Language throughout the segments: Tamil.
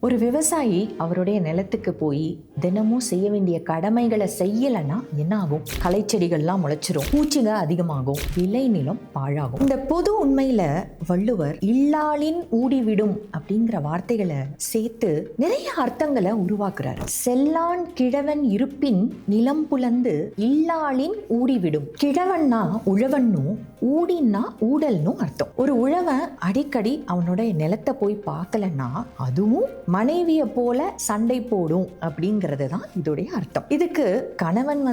ஒரு விவசாயி அவருடைய நிலத்துக்கு போய் தினமும் செய்ய வேண்டிய கடமைகளை செய்யலைன்னா என்ன ஆகும்? களைச்செடிகள்லாம் முளைச்சிரும், பூச்சிங்க அதிகமாகும், விளை நிலம் பாழாகும். இந்த பொது உண்மையில வள்ளுவர் இல்லாளின் ஊடிவிடும் அப்படிங்கிற வார்த்தைகளை சேர்த்து நிறைய அர்த்தங்களை உருவாக்குறாரு. செல்லான் கிழவன் இருப்பின் நிலம் புலந்து இல்லாளின் ஊடிவிடும். கிழவன்னா உழவன்னும், ஊடின்னா ஊடல்னும் அர்த்தம். ஒரு உழவன் அடிக்கடி அவனுடைய நிலத்தை போய் பார்க்கலன்னா அதுவும் மனைவியை போல சண்டை போடும் அப்படிங்கிறது தான் இதோடைய அர்த்தம். இதுக்கு கணவன்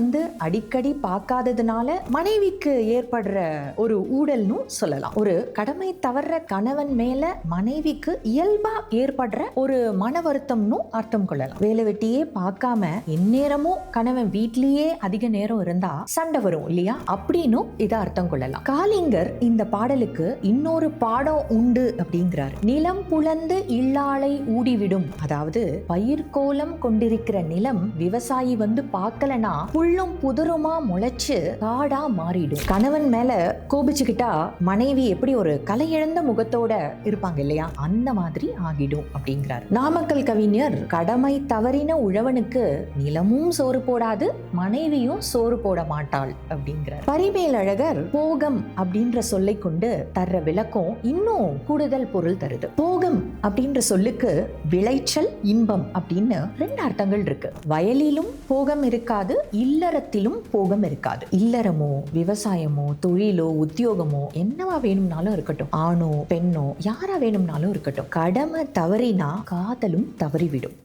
அடிக்கடி பார்க்காததுனால மனைவிக்கு ஏற்படுற ஒரு ஊடல்னு சொல்லலாம். ஒரு கடமை தவற கணவன் மேல மனைவிக்கு இயல்பா ஏற்படுற ஒரு மன வருத்தம்னு அர்த்தம் கொள்ளலாம். வேலை வெட்டியே பார்க்காம எந்நேரமும் கணவன் வீட்லயே அதிக நேரம் இருந்தா சண்டை வரும் இல்லையா? அப்படின்னு இதை அர்த்தம் கொள்ளலாம். காலிங்கர் இந்த பாடலுக்கு இன்னொரு பாடம் உண்டு அப்படிங்கிறார். நிலம் புலந்து இல்லாளை ஊடிவிடும். அதாவது பயிர்கோலம் கொண்டிருக்கிற நிலம் விவசாயி பார்க்கலனா புல்லும் புதருமா முளைச்சு காடா மாறிடும். கணவன் மேல கோபிச்சுக்கிட்டா மனைவி எப்படி ஒரு கலையிழந்த முகத்தோட இருப்பாங்க இல்லையா? அந்த மாதிரி ஆகிடும் அப்படிங்கிறார். நாமக்கல் கவிஞர் கடமை தவறின உழவனுக்கு நிலமும் சோறு போடாது, மனைவியும் சோறு போட மாட்டாள் அப்படிங்கிறார். பரிமேலழகர் போகம் அப்படின்ற சொல்லை கொண்டு தர்ற விளக்கம் இன்னும் கூடுதல் பொருள் தருது. போகம் அப்படின்ற சொல்லுக்கு விளைச்சல், இன்பம் அப்படின்னு ரெண்டு அர்த்தங்கள் இருக்கு. வயலிலும் போகம் இருக்காது, இல்லறத்திலும் போகம் இருக்காது. இல்லறமோ விவசாயமோ தொழிலோ உத்தியோகமோ என்னவா வேணும்னாலும் இருக்கட்டும், ஆணோ பெண்ணோ யாரா வேணும்னாலும் இருக்கட்டும், கடமை தவறினா காதலும் தவறிவிடும்.